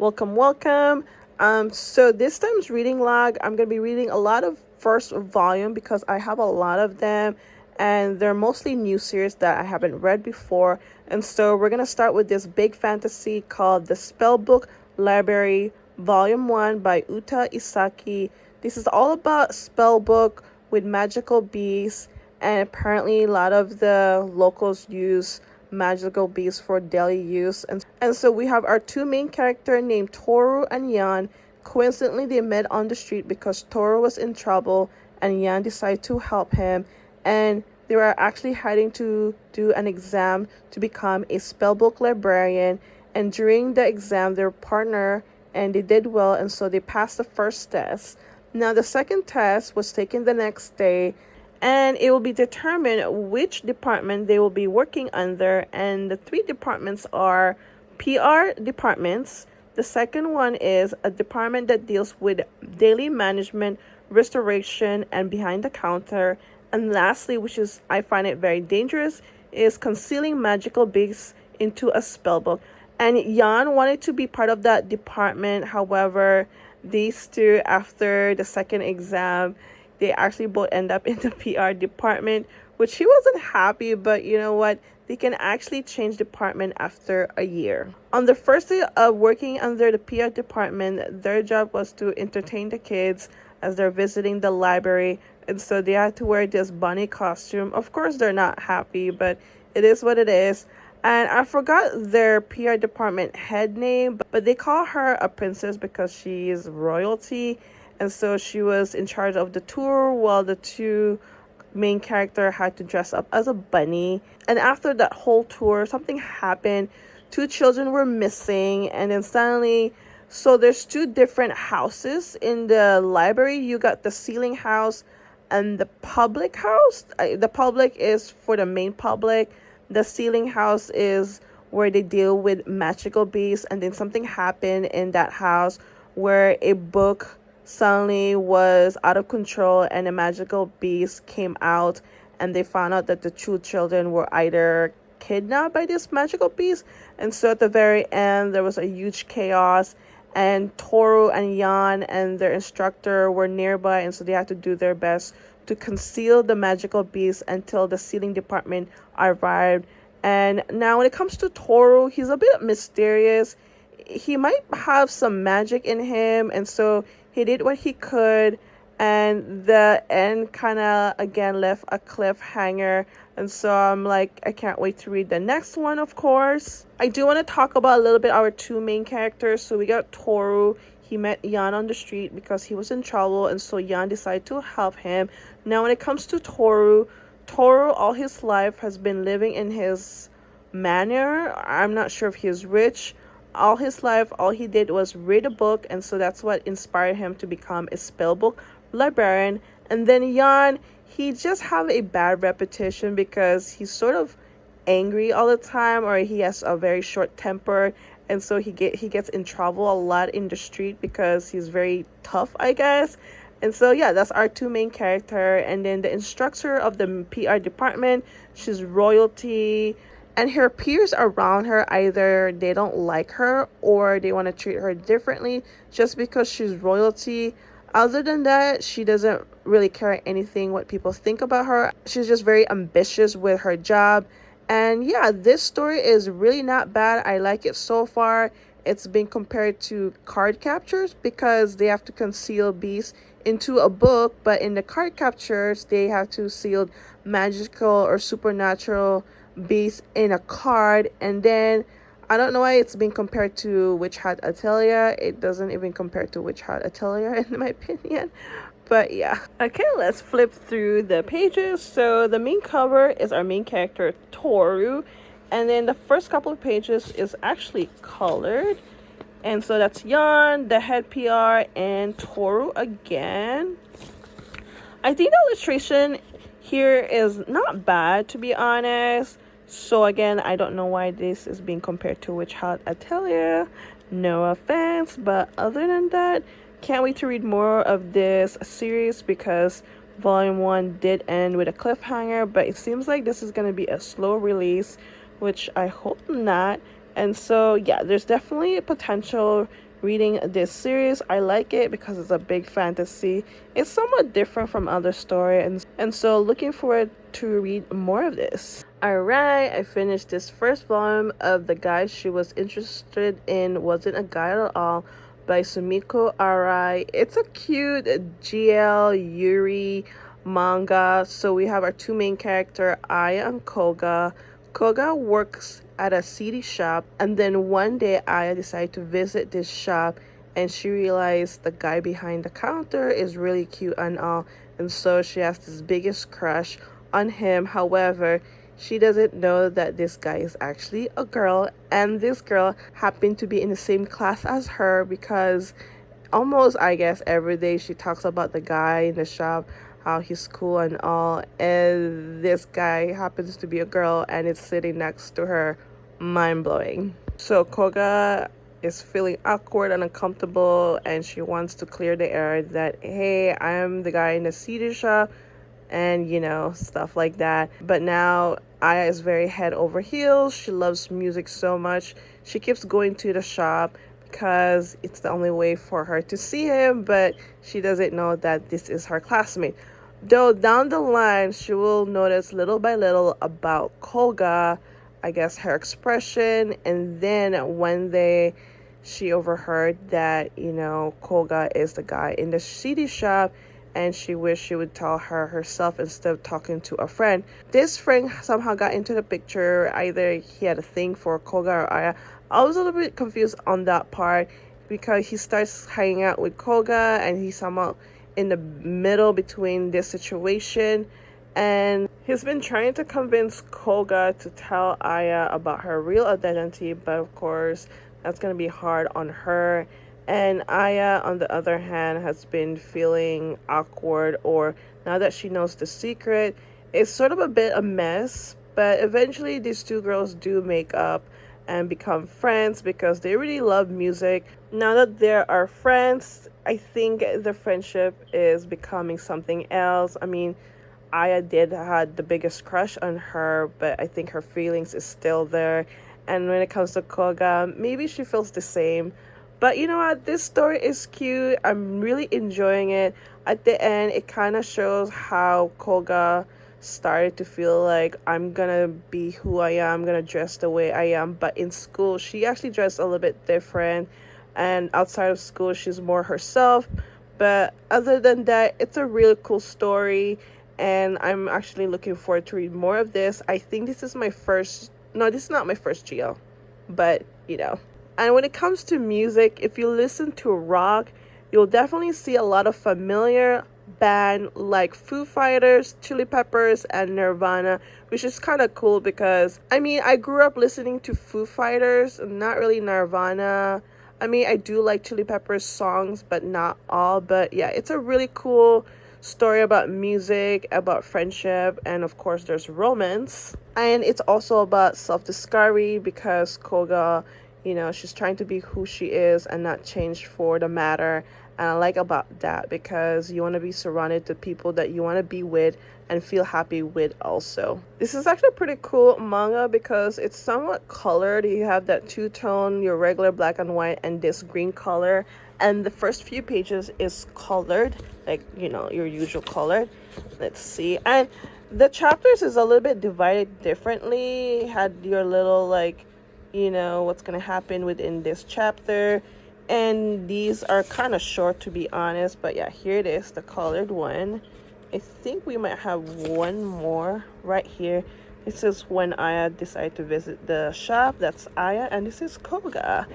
welcome. So this time's reading log, I'm gonna be reading a lot of first volume because I have a lot of them, and they're mostly new series that I haven't read before. And so we're gonna start with this big fantasy called The Spellbook Library, Volume 1 by Uta Isaki. This is all about spellbook with magical beasts, and apparently a lot of the locals use magical beasts for daily use. And so we have our two main characters named Toru and Yan. Coincidentally, they met on the street because Toru was in trouble and Yan decided to help him. And they were actually heading to do an exam to become a spellbook librarian. And during the exam, their partner and they did well, and so they passed the first test. Now, the second test was taken the next day, and it will be determined which department they will be working under. And the three departments are PR departments. The second one is a department that deals with daily management, restoration, and behind the counter. And lastly, which is I find it very dangerous, is concealing magical beasts into a spellbook. And Yan wanted to be part of that department. However, these two, after the second exam, they actually both end up in the PR department, which he wasn't happy, but you know what? They can actually change department after a year. On the first day of working under the PR department, their job was to entertain the kids as they're visiting the library. And so they had to wear this bunny costume. Of course, they're not happy, but it is what it is. And I forgot their PR department head name, but they call her a princess because she is royalty. And so she was in charge of the tour while the two main character had to dress up as a bunny. And after that whole tour, something happened. Two children were missing, and then suddenly, so there's two different houses in the library. You got the ceiling house and the public house. The public is for the main public. The ceiling house is where they deal with magical beasts. And then something happened in that house where a book suddenly was out of control and a magical beast came out, and they found out that the two children were either kidnapped by this magical beast. And so at the very end, there was a huge chaos, and Toru and Yan and their instructor were nearby, and so they had to do their best to conceal the magical beast until the sealing department arrived. And now when it comes to Toru, he's a bit mysterious. He might have some magic in him, and so he did what he could, and the end kind of again left a cliffhanger. And so I'm like, I can't wait to read the next one, of course. I do want to talk about a little bit our two main characters. So we got Toru. He met Yan on the street because he was in trouble, and so Yan decided to help him. Now, when it comes to Toru all his life has been living in his manor. I'm not sure if he's rich. All his life, all he did was read a book, and so that's what inspired him to become a spellbook librarian. And then Yan, he just have a bad reputation because he's sort of angry all the time, or he has a very short temper, and so he gets in trouble a lot in the street because he's very tough, I guess. And so yeah, that's our two main character. And then the instructor of the PR department, she's royalty, and her peers around her, either they don't like her or they want to treat her differently just because she's royalty. Other than that, she doesn't really care anything what people think about her. She's just very ambitious with her job. And yeah, this story is really not bad. I like it so far. It's been compared to card captures because they have to conceal beasts into a book, but in the card captures, they have to seal magical or supernatural beasts in a card. And then I don't know why it's being compared to Witch Hat Atelier. It doesn't even compare to Witch Hat Atelier in my opinion. But yeah. Okay, let's flip through the pages. So the main cover is our main character, Toru. And then the first couple of pages is actually colored. And so that's Yan, the head PR, and Toru again. I think the illustration here is not bad, to be honest. So again, I don't know why this is being compared to Witch Hat Atelier. No offense, but other than that, can't wait to read more of this series because volume 1 did end with a cliffhanger, but it seems like this is going to be a slow release, which I hope not. And so yeah, there's definitely a potential reading this series. I like it because it's a big fantasy. It's somewhat different from other story, and so looking forward to read more of this. Alright, I finished this first volume of The Guy She Was Interested In Wasn't a Guy at All by Sumiko Arai. It's a cute GL Yuri manga. So we have our two main character, Aya and Koga. Koga works at a CD shop, and then one day Aya decided to visit this shop, and she realized the guy behind the counter is really cute and all, and so she has this biggest crush on him. However, she doesn't know that this guy is actually a girl, and this girl happened to be in the same class as her because almost, I guess, every day she talks about the guy in the shop, how he's cool and all, and this guy happens to be a girl and is sitting next to her. Mind-blowing. So Koga is feeling awkward and uncomfortable, and she wants to clear the air that, hey, I am the guy in the CD shop, and stuff like that. But now Aya is very head over heels. She loves music so much. She keeps going to the shop because it's the only way for her to see him, but she doesn't know that this is her classmate. Though down the line, she will notice little by little about Koga, I guess her expression, and then she overheard that, Koga is the guy in the CD shop, and she wished she would tell her herself instead of talking to a friend. This friend somehow got into the picture. Either he had a thing for Koga or Aya. I was a little bit confused on that part because he starts hanging out with Koga, and he's somehow in the middle between this situation, and he's been trying to convince Koga to tell Aya about her real identity, but of course that's going to be hard on her. And Aya, on the other hand, has been feeling awkward, or now that she knows the secret, it's sort of a bit a mess. But eventually these two girls do make up and become friends because they really love music. Now that they are friends, I think the friendship is becoming something else. I mean, Aya did had the biggest crush on her, but I think her feelings is still there. And when it comes to Koga, maybe she feels the same. But you know what? This story is cute. I'm really enjoying it. At the end, it kind of shows how Koga started to feel like, I'm gonna be who I am, I'm gonna dress the way I am. But in school, she actually dressed a little bit different. And outside of school, she's more herself. But other than that, it's a really cool story. And I'm actually looking forward to read more of this. I think this is my first... No, this is not my first GL. But, And when it comes to music, if you listen to rock, you'll definitely see a lot of familiar band like Foo Fighters, Chili Peppers, and Nirvana, which is kind of cool because, I grew up listening to Foo Fighters, not really Nirvana. I do like Chili Peppers songs, but not all. But yeah, it's a really cool story about music, about friendship, and of course there's romance. And it's also about self-discovery because Koga, she's trying to be who she is and not change for the matter. And I like about that because you want to be surrounded to people that you want to be with and feel happy with also. This is actually a pretty cool manga because it's somewhat colored. You have that two-tone, your regular black and white, and this green color. And the first few pages is colored, like, your usual color. Let's see. And the chapters is a little bit divided differently. Had your little, what's going to happen within this chapter. And these are kind of short, to be honest. But yeah, here it is, the colored one. I think we might have one more right here. This is when Aya decided to visit the shop. That's Aya, and this is Koga.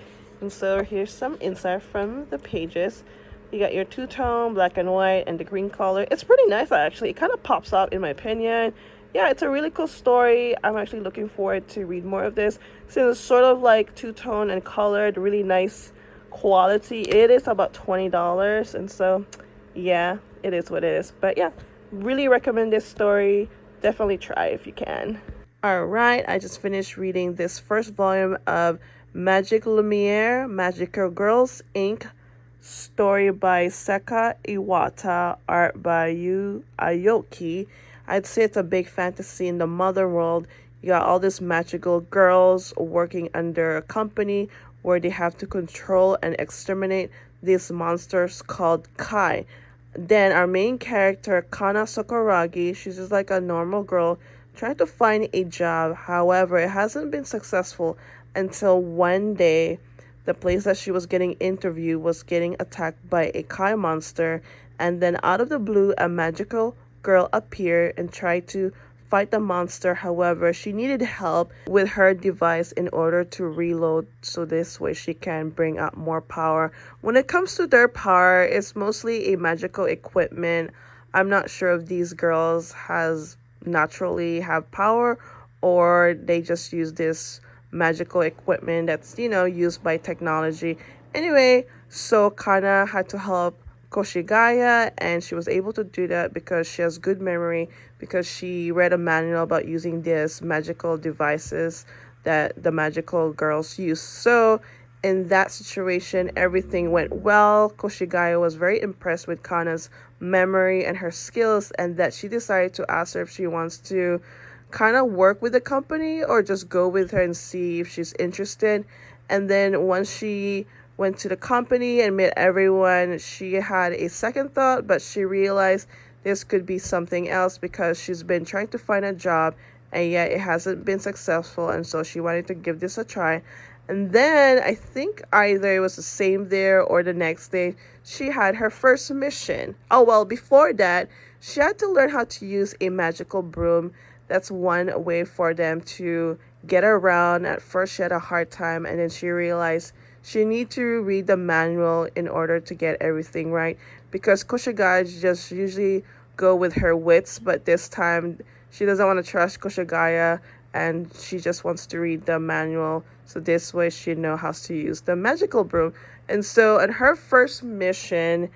And so here's some insight from the pages. You got your two-tone, black and white, and the green color. It's pretty nice, actually. It kind of pops out, in my opinion. Yeah, it's a really cool story. I'm actually looking forward to read more of this. Since it's sort of like two-tone and colored, really nice quality. It is about $20. And so, yeah, it is what it is. But yeah, really recommend this story. Definitely try if you can. All right, I just finished reading this first volume of Magic Lumiere, Magical Girls, Inc. Story by Seka Iwata, art by Yu Aoki. I'd say it's a big fantasy in the modern world. You got all these magical girls working under a company where they have to control and exterminate these monsters called Kai. Then our main character, Kana Sakuragi, she's just like a normal girl trying to find a job. However, it hasn't been successful until one day the place that she was getting interviewed was getting attacked by a Kai monster, and then out of the blue, a magical girl appeared and tried to fight the monster. However, she needed help with her device in order to reload, so this way she can bring out more power. When it comes to their power, it's mostly a magical equipment. I'm not sure if these girls has naturally have power or they just use this magical equipment that's used by technology. Anyway, so Kana had to help Koshigaya, and she was able to do that because she has good memory, because she read a manual about using these magical devices that the magical girls use. So in that situation, everything went well. Koshigaya was very impressed with Kana's memory and her skills, and that she decided to ask her if she wants to kind of work with the company or just go with her and see if she's interested. And then once she went to the company and met everyone, she had a second thought, but she realized this could be something else because she's been trying to find a job and yet it hasn't been successful, and so she wanted to give this a try. And then I think either it was the same day or the next day, she had her first mission. Oh, well, before that, she had to learn how to use a magical broom. That's one way for them to get around. At first, she had a hard time, and then she realized she need to read the manual in order to get everything right, because Koshigaya just usually go with her wits, but this time she doesn't want to trust Koshigaya and she just wants to read the manual, so this way she know how to use the magical broom. And so in her first mission,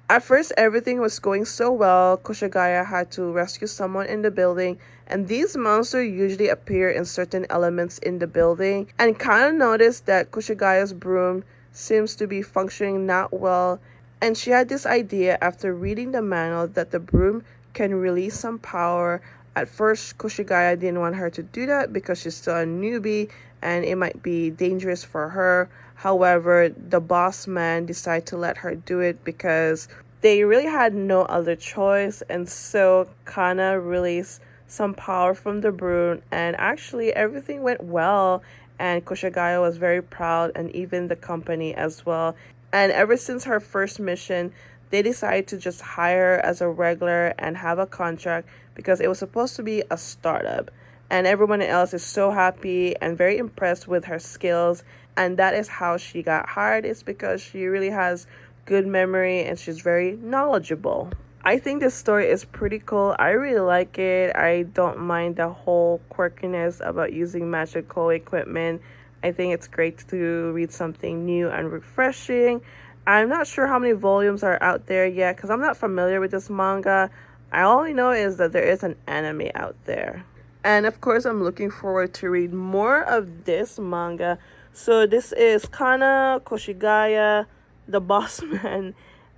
at first, everything was going so well. Koshigaya had to rescue someone in the building, and these monsters usually appear in certain elements in the building. And kind of noticed that Koshigaya's broom seems to be functioning not well, and she had this idea after reading the manual that the broom can release some power. At first, Koshigaya didn't want her to do that because she's still a newbie and it might be dangerous for her. However, the boss man decided to let her do it because they really had no other choice. And so Kana released some power from the broom, and actually everything went well. And Koshigaya was very proud, and even the company as well. And ever since her first mission, they decided to just hire her as a regular and have a contract because it was supposed to be a startup. And everyone else is so happy and very impressed with her skills. And that is how she got hired, is because she really has good memory and she's very knowledgeable. I think this story is pretty cool. I really like it. I don't mind the whole quirkiness about using magical equipment. I think it's great to read something new and refreshing. I'm not sure how many volumes are out there yet because I'm not familiar with this manga. I only know is that there is an anime out there. And of course, I'm looking forward to read more of this manga. So this is Kana, Koshigaya, the boss man,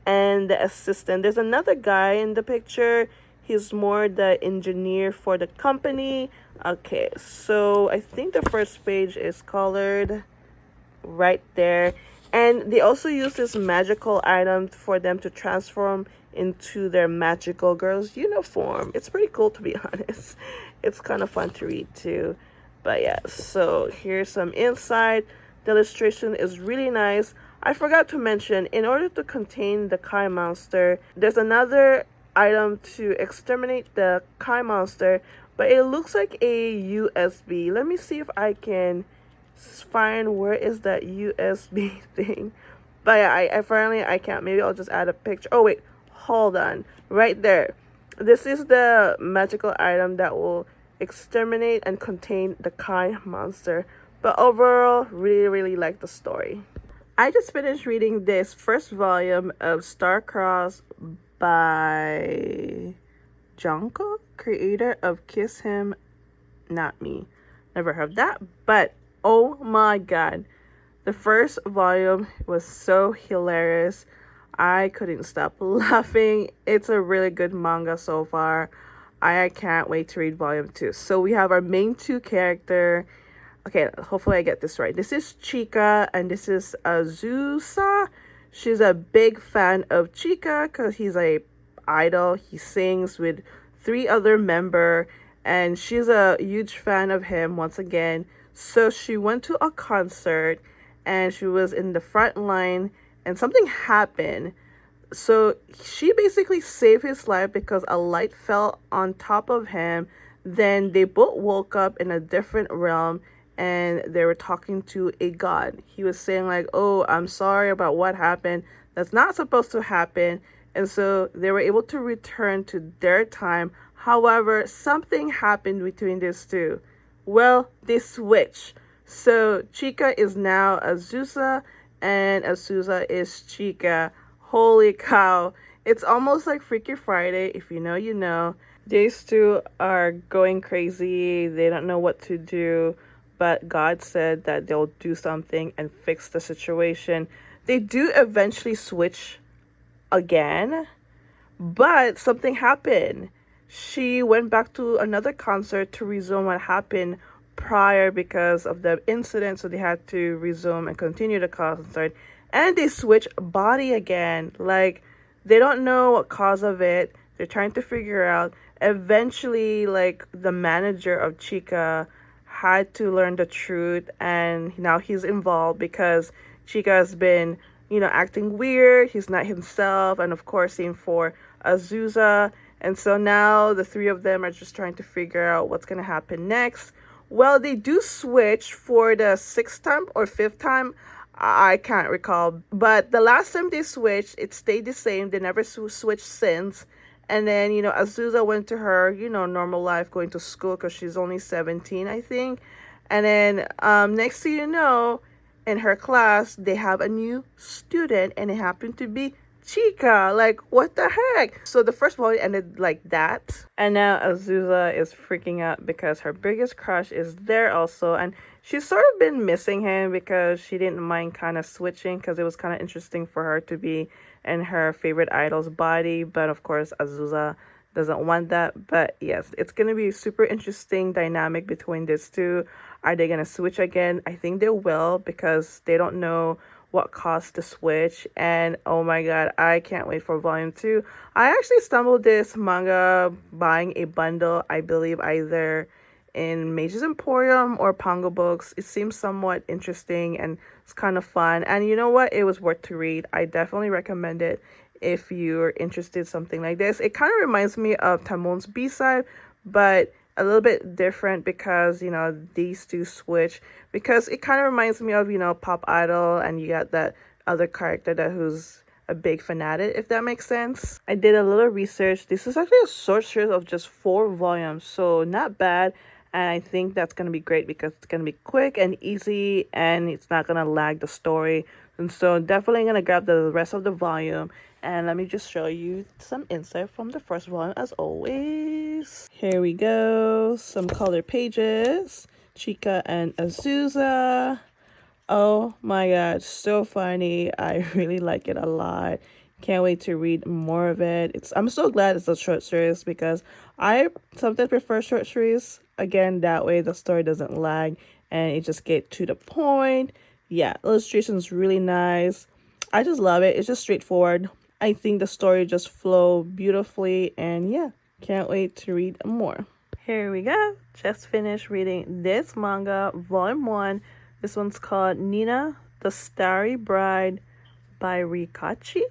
and the assistant. There's another guy in the picture. He's more the engineer for the company. Okay, so I think the first page is colored right there. And they also use this magical item for them to transform into their magical girl's uniform. It's pretty cool, to be honest. It's kind of fun to read too. But yeah, so here's some inside. The illustration is really nice. I forgot to mention, in order to contain the Kai monster, there's another item to exterminate the Kai monster, but it looks like a USB. Let me see if I can find where is that USB thing. But yeah, I apparently I can't. Maybe I'll just add a picture. Oh wait, hold on. Right there. This is the magical item that will exterminate and contain the Kai monster. But overall, really like the story. I just finished reading this first volume of Star-Crossed by Junko, creator of Kiss Him, Not Me. Never heard that, but oh my god. The first volume was so hilarious. I couldn't stop laughing. It's a really good manga so far. I can't wait to read volume 2. So we have our main two character. Okay, hopefully I get this right. This is Chica and this is Azusa. She's a big fan of Chica because he's a idol. He sings with three other member and she's a huge fan of him once again. So she went to a concert and she was in the front line and something happened. So she basically saved his life because a light fell on top of him. Then they both woke up in a different realm and they were talking to a god. He was saying like, "Oh, I'm sorry about what happened. That's not supposed to happen." And so they were able to return to their time. However, something happened between these two. Well, they switch. So Chica is now Azusa and Azusa is Chica. Holy cow. It's almost like Freaky Friday. If you know, you know. These two are going crazy. They don't know what to do. But God said that they'll do something and fix the situation. They do eventually switch again. But something happened. She went back to another concert to resume what happened prior because of the incident. So they had to resume and continue the concert. And they switch body again. Like, they don't know what cause of it. They're trying to figure out. Eventually, like, the manager of Chica had to learn the truth. And now he's involved because Chica has been, acting weird. He's not himself. And, of course, same for Azusa. And so now the three of them are just trying to figure out what's going to happen next. Well, they do switch for the sixth time or fifth time. I can't recall. But the last time they switched, it stayed the same. They never switched since. And then, Azusa went to her, normal life, going to school because she's only 17, I think. And then next thing you know, in her class, they have a new student and it happened to be Chica. Like, what the heck? So the first volume ended like that. And now Azusa is freaking out because her biggest crush is there also. And she's sort of been missing him because she didn't mind kind of switching because it was kind of interesting for her to be in her favorite idol's body. But of course, Azusa doesn't want that. But yes, it's going to be super interesting dynamic between these two. Are they going to switch again? I think they will because they don't know what caused the switch. And oh my god, I can't wait for volume 2. I actually stumbled this manga buying a bundle, I believe either in Mage's Emporium or Pongo Books. It seems somewhat interesting and it's kind of fun. And you know what? It was worth to read. I definitely recommend it if you're interested in something like this. It kind of reminds me of Tamon's B-side, but a little bit different because, these two switch. Because it kind of reminds me of, Pop Idol, and you got that other character who's a big fanatic, if that makes sense. I did a little research. This is actually a short series of just 4 volumes, so not bad. And I think that's going to be great because it's going to be quick and easy and it's not going to lag the story. And so definitely going to grab the rest of the volume. And let me just show you some insight from the first volume as always. Here we go. Some colored pages. Chica and Azusa. Oh my god, so funny. I really like it a lot. Can't wait to read more of it. I'm so glad it's a short series because I sometimes prefer short series. Again, that way the story doesn't lag and it just get to the point. Yeah, illustration's really nice. I just love it. It's just straightforward. I think the story just flow beautifully and yeah, can't wait to read more. Here we go. Just finished reading this manga, volume 1. This one's called Nina, the Starry Bride by Rikachi.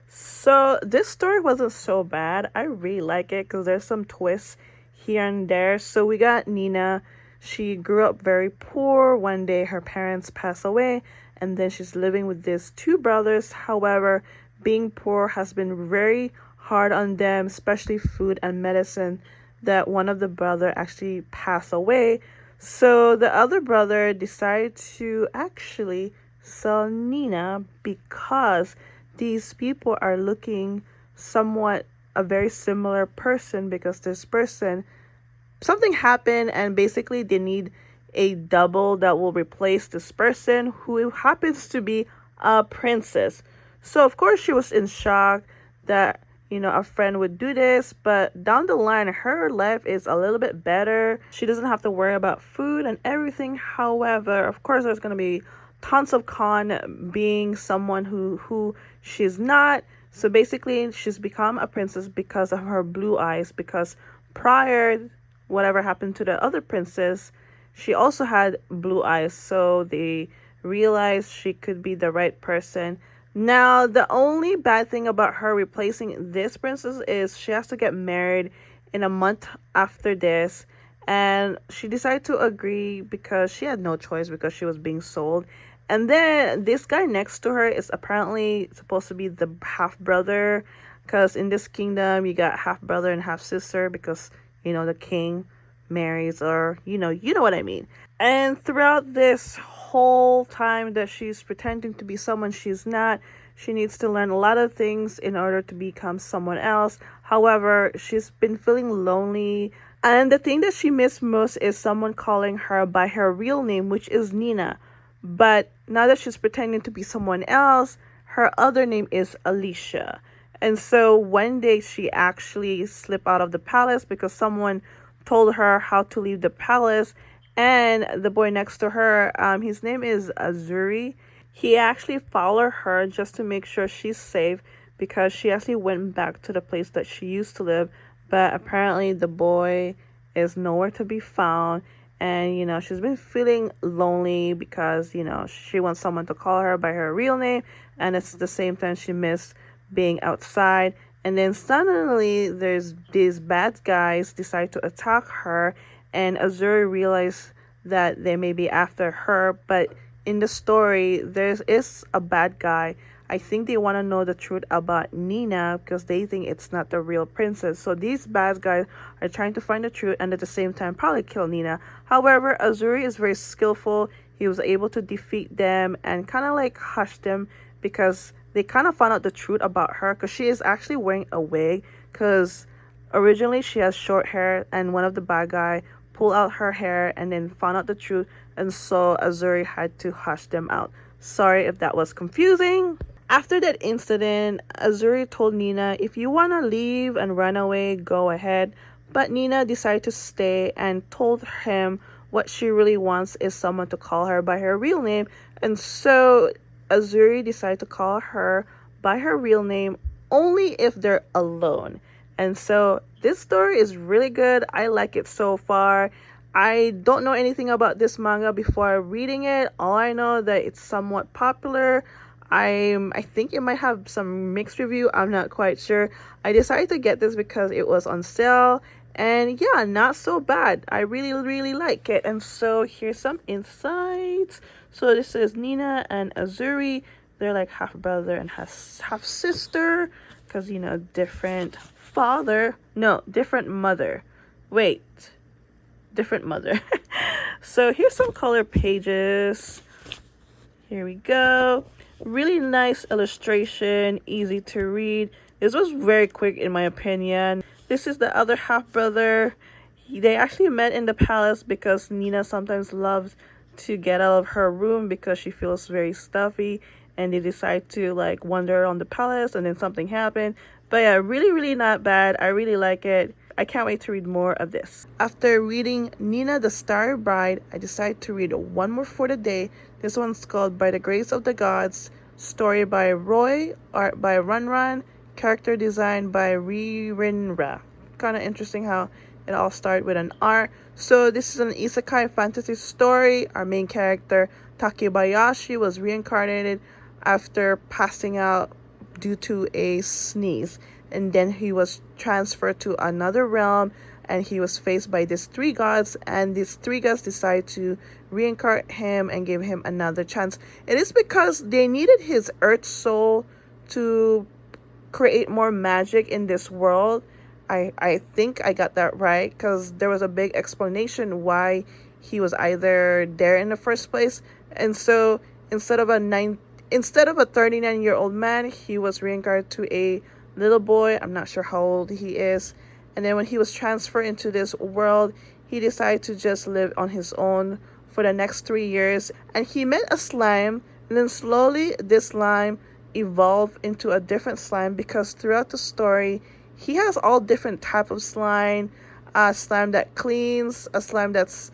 So this story wasn't so bad. I really like it because there's some twists here and there. So we got Nina. She grew up very poor. One day her parents pass away and then she's living with these 2 brothers. However, being poor has been very hard on them, especially food and medicine, that one of the brother actually passed away. So the other brother decided to actually sell Nina because these people are looking somewhat a very similar person because this person, something happened and basically they need a double that will replace this person who happens to be a princess. So of course she was in shock that, a friend would do this, but down the line, her life is a little bit better. She doesn't have to worry about food and everything. However, of course, there's going to be tons of con being someone who she's not. So basically, she's become a princess because of her blue eyes, because prior, whatever happened to the other princess, she also had blue eyes. So they realized she could be the right person. Now, the only bad thing about her replacing this princess is she has to get married in a month after this. And she decided to agree because she had no choice because she was being sold. And then this guy next to her is apparently supposed to be the half brother, because in this kingdom you got half brother and half sister, because the king marries, or you know what I mean. And throughout this whole time that she's pretending to be someone she's not, she needs to learn a lot of things in order to become someone else. However, she's been feeling lonely, and the thing that she missed most is someone calling her by her real name, which is Nina. But now that she's pretending to be someone else, her other name is Alicia. And so one day she actually slipped out of the palace because someone told her how to leave the palace. And the boy next to her, his name is Azuri. He actually followed her just to make sure she's safe, because she actually went back to the place that she used to live. But apparently the boy is nowhere to be found. And, she's been feeling lonely because, she wants someone to call her by her real name. And it's the same time she missed being outside. And then suddenly there's these bad guys decide to attack her. And Azuri realized that they may be after her. But in the story, there is a bad guy. I think they want to know the truth about Nina because they think it's not the real princess. So these bad guys are trying to find the truth and at the same time probably kill Nina. However, Azuri is very skillful. He was able to defeat them and kind of like hush them, because they kind of found out the truth about her, because she is actually wearing a wig, because originally she has short hair and one of the bad guy pulled out her hair and then found out the truth, and so Azuri had to hush them out. Sorry if that was confusing. After that incident, Azuri told Nina, if you want to leave and run away, go ahead. But Nina decided to stay and told him what she really wants is someone to call her by her real name. And so Azuri decided to call her by her real name only if they're alone. And so this story is really good. I like it so far. I don't know anything about this manga before reading it. All I know that it's somewhat popular. I think it might have some mixed review. I'm not quite sure. I decided to get this because it was on sale, and yeah, not so bad. I really like it. And so here's some insights. So this is Nina and Azuri. They're like half brother and half sister, because different father. No, different mother. Wait, different mother. So here's some color pages. Here we go. Really nice illustration, easy to read. This was very quick in my opinion. This is the other half brother. They actually met in the palace because Nina sometimes loves to get out of her room because she feels very stuffy, and they decide to like wander around the palace, and then something happened. But yeah, really not bad. I really like it. I can't wait to read more of this. After reading Nina the Starry Bride, I decided to read one more for the day. This one's called By the Grace of the Gods. Story by Roy, art by Run, character design by Ririnra. Kind of interesting how it all started with an R. So this is an isekai fantasy story. Our main character, Takebayashi, was reincarnated after passing out due to a sneeze. And then he was transferred to another realm, and he was faced by these three gods, and these three gods decided to reincarnate him and give him another chance. It is because they needed his earth soul to create more magic in this world. I think I got that right, because there was a big explanation why he was either there in the first place. And so instead of a 39-year-old man, he was reincarnated to a little boy. I'm not sure how old he is. And then when he was transferred into this world, he decided to just live on his own for the next 3 years. And he met a slime, and then slowly this slime evolve into a different slime, because throughout the story he has all different type of slime. A slime that cleans, a slime that's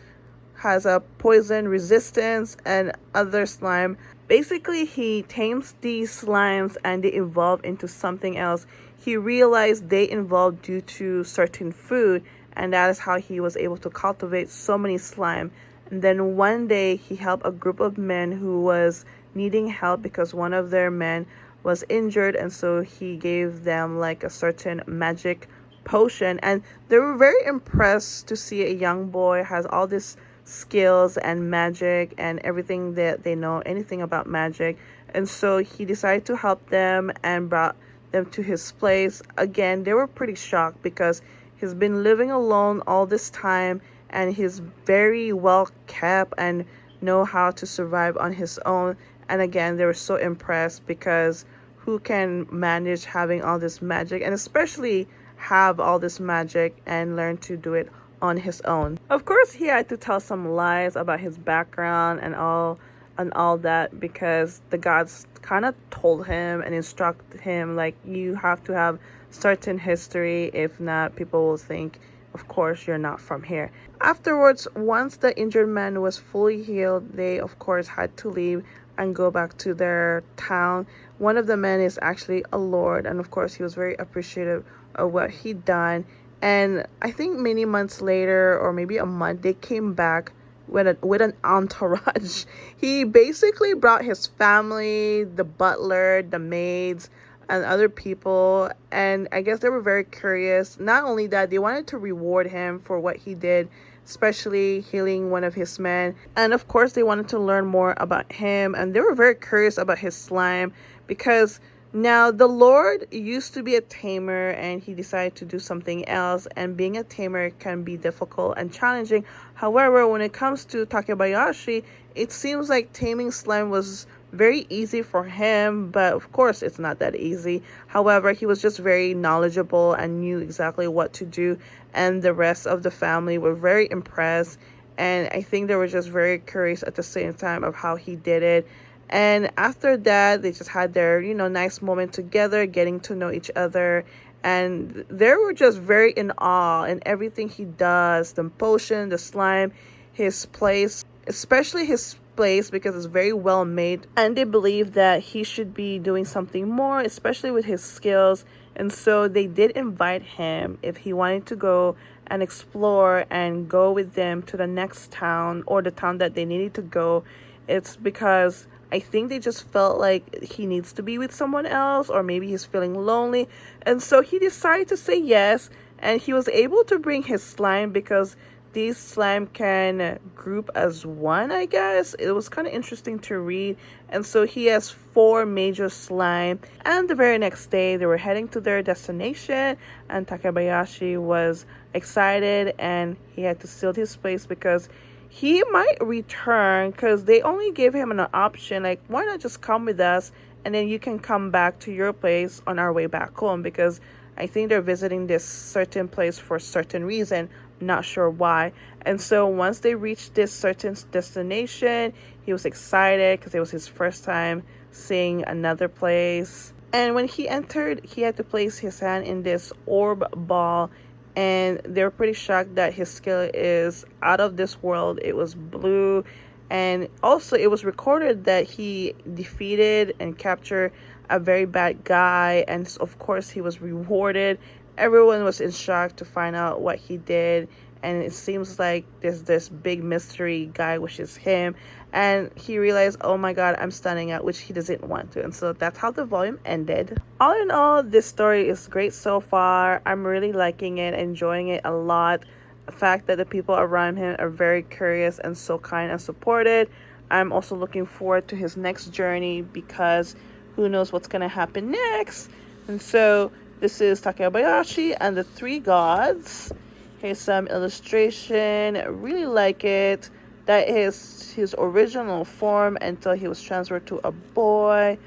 has a poison resistance, and other slime. Basically, he tames these slimes and they evolve into something else. He realized they evolved due to certain food, and that is how he was able to cultivate so many slime. And then one day he helped a group of men who was needing help because one of their men was injured, and so he gave them like a certain magic potion, and they were very impressed to see a young boy has all this skills and magic and everything that they know anything about magic. And so he decided to help them and brought them to his place. Again, they were pretty shocked because he's been living alone all this time, and he's very well kept and know how to survive on his own. And again, they were so impressed because who can manage having all this magic, and especially have all this magic and learn to do it on his own. Of course, he had to tell some lies about his background and all that, because the gods kind of told him and instructed him like, you have to have certain history, if not people will think of course you're not from here. Afterwards, once the injured man was fully healed, they of course had to leave and go back to their town. One of the men is actually a lord, and of course he was very appreciative of what he'd done. And I think many months later, or maybe a month, they came back with an entourage. He basically brought his family, the butler, the maids, and other people. And I guess they were very curious. Not only that, they wanted to reward him for what he did, especially healing one of his men. And of course, they wanted to learn more about him. And they were very curious about his slime, because now the Lord used to be a tamer and he decided to do something else, and being a tamer can be difficult and challenging. However, when it comes to Takebayashi, it seems like taming slime was very easy for him, but of course it's not that easy. However, he was just very knowledgeable and knew exactly what to do, and the rest of the family were very impressed, and I think they were just very curious at the same time of how he did it. And after that, they just had their, nice moment together, getting to know each other. And they were just very in awe in everything he does, the potion, the slime, his place, especially his place, because it's very well made. And they believe that he should be doing something more, especially with his skills. And so they did invite him if he wanted to go and explore and go with them to the next town, or the town that they needed to go. It's because I think they just felt like he needs to be with someone else, or maybe he's feeling lonely. And so he decided to say yes, and he was able to bring his slime, because these slime can group as one, I guess. It was kind of interesting to read. And so he has 4 major slime. And the very next day, they were heading to their destination, and Takebayashi was excited, and he had to seal his place because he might return, because they only gave him an option like, why not just come with us and then you can come back to your place on our way back home, because I think they're visiting this certain place for a certain reason, not sure why. And so once they reached this certain destination, he was excited because it was his first time seeing another place. And when he entered, he had to place his hand in this orb ball, and they were pretty shocked that his skill is out of this world. It was blue, and also it was recorded that he defeated and captured a very bad guy, and of course he was rewarded. Everyone was in shock to find out what he did, and it seems like there's this big mystery guy, which is him, and he realized, oh my god, I'm standing out, which he doesn't want to. And so that's how the volume ended. All in all, this story is great so far. I'm really liking it, enjoying it a lot. The fact that the people around him are very curious and so kind and supported. I'm also looking forward to his next journey, because who knows what's going to happen next. And so this is Takebayashi and the 3 Gods. Here's some illustration. I really like it. That is his original form until he was transferred to a boy.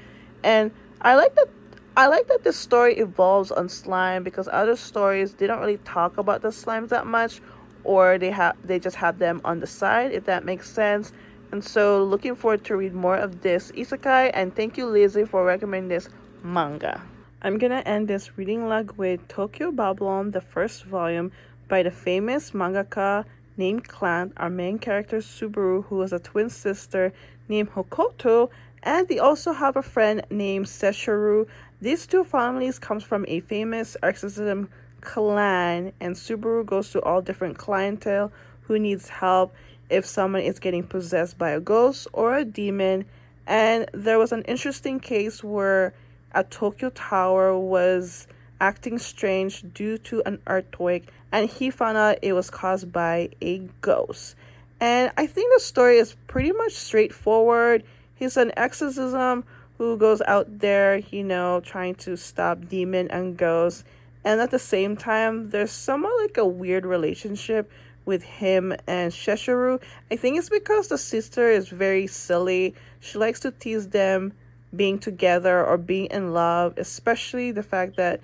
And I like that this story evolves on slime, because other stories, they don't really talk about the slimes that much, or they just have them on the side, if that makes sense. And so looking forward to read more of this isekai, and thank you, Lizzie, for recommending this manga. I'm gonna end this reading log with Tokyo Babylon, the first volume by the famous mangaka named Clan, our main character Subaru, who has a twin sister named Hokoto, and they also have a friend named Sesshoru. These two families comes from a famous exorcism clan, and Subaru goes to all different clientele who needs help if someone is getting possessed by a ghost or a demon. And there was an interesting case where a Tokyo tower was acting strange due to an earthquake, and he found out it was caused by a ghost. And I think the story is pretty much straightforward. He's an exorcism who goes out there, trying to stop demon and ghosts. And at the same time, there's somewhat like a weird relationship with him and Sesshoru. I think it's because the sister is very silly. She likes to tease them being together or being in love, especially the fact that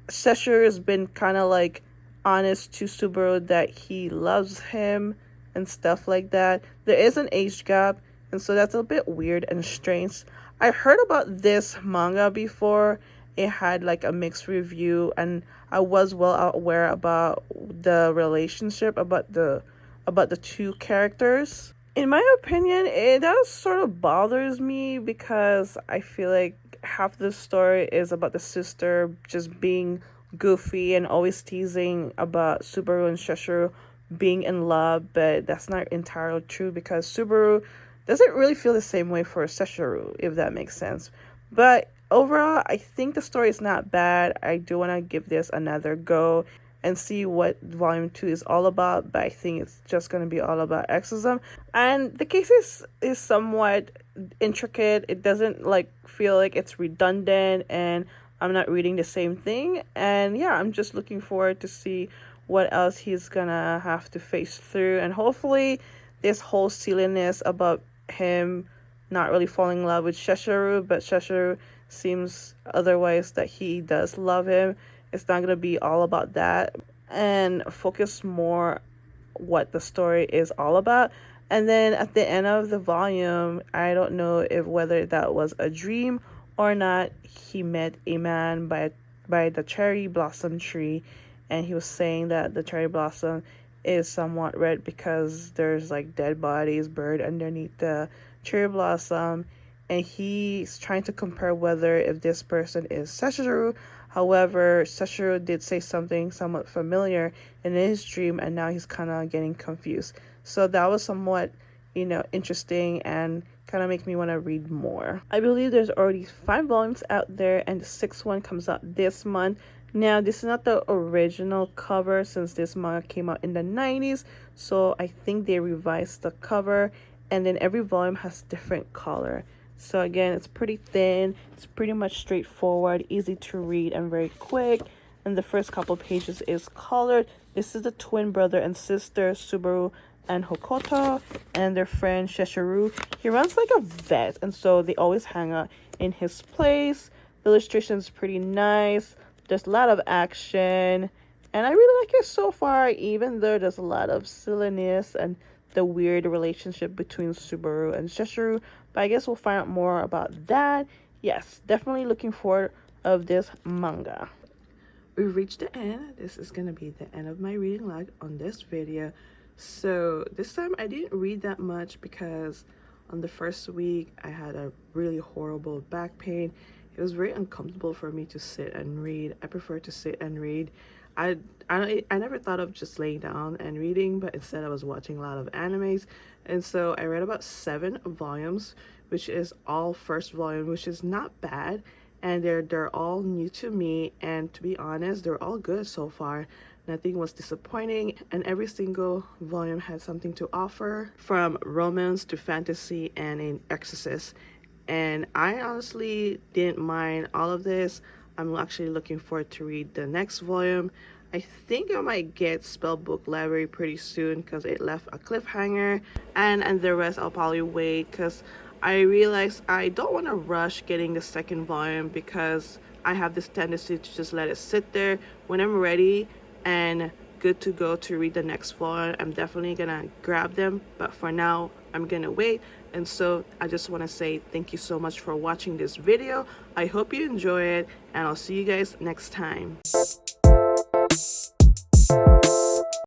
Sesshoru has been kind of like honest to Subaru that he loves him and stuff like that. There is an age gap, and so that's a bit weird and strange. I heard about this manga before. It had like a mixed review, and I was well aware about the relationship, about the two characters. In my opinion, it does sort of bothers me because I feel like half the story is about the sister just being goofy and always teasing about Subaru and Sesshoru being in love, but that's not entirely true because Subaru doesn't really feel the same way for Sesshoru, if that makes sense. But overall, I think the story is not bad. I do want to give this another go and see what volume 2 is all about, but I think it's just going to be all about exorcism. And the case is somewhat intricate. It doesn't like feel like it's redundant, and I'm not reading the same thing. And yeah, I'm just looking forward to see what else he's gonna have to face through, and hopefully this whole silliness about him not really falling in love with Sesshoru, but Sesshoru seems otherwise that he does love him. It's not going to be all about that, and focus more what the story is all about. And then at the end of the volume, I don't know if whether that was a dream or not, he met a man by the cherry blossom tree, and he was saying that the cherry blossom is somewhat red because there's like dead bodies buried underneath the cherry blossom, and he's trying to compare whether if this person is Sesshoru. However, Sesshoru did say something somewhat familiar in his dream, and now he's kind of getting confused. So that was somewhat, interesting and kind of make me want to read more. I believe there's already 5 volumes out there, and the 6th one comes out this month. Now, this is not the original cover since this manga came out in the 90s, so I think they revised the cover, and then every volume has different color. So again, it's pretty thin, it's pretty much straightforward, easy to read, and very quick. And the first couple pages is colored. This is the twin brother and sister, Subaru and Hokoto, and their friend Sesshoru. He runs like a vet, and so they always hang out in his place. The illustration is pretty nice. There's a lot of action, and I really like it so far, even though there's a lot of silliness and the weird relationship between Subaru and Sesshoru. But I guess we'll find out more about that. Yes, definitely looking forward of this manga. We've reached the end. This is going to be the end of my reading log on this video. So this time I didn't read that much because on the first week I had a really horrible back pain. It was very uncomfortable for me to sit and read. I prefer to sit and read. I never thought of just laying down and reading, but instead I was watching a lot of animes. And so I read about 7 volumes, which is all first volume, which is not bad. And they're all new to me, and to be honest, they're all good so far. Nothing was disappointing, and every single volume had something to offer, from romance to fantasy and an exorcist. And I honestly didn't mind all of this. I'm actually looking forward to read the next volume. I think I might get Spellbook Library pretty soon because it left a cliffhanger, and the rest I'll probably wait because I realized I don't want to rush getting the second volume because I have this tendency to just let it sit there. When I'm ready and good to go to read the next volume, I'm definitely gonna grab them. But for now, I'm gonna wait. And so I just want to say thank you so much for watching this video. I hope you enjoy it, and I'll see you guys next time.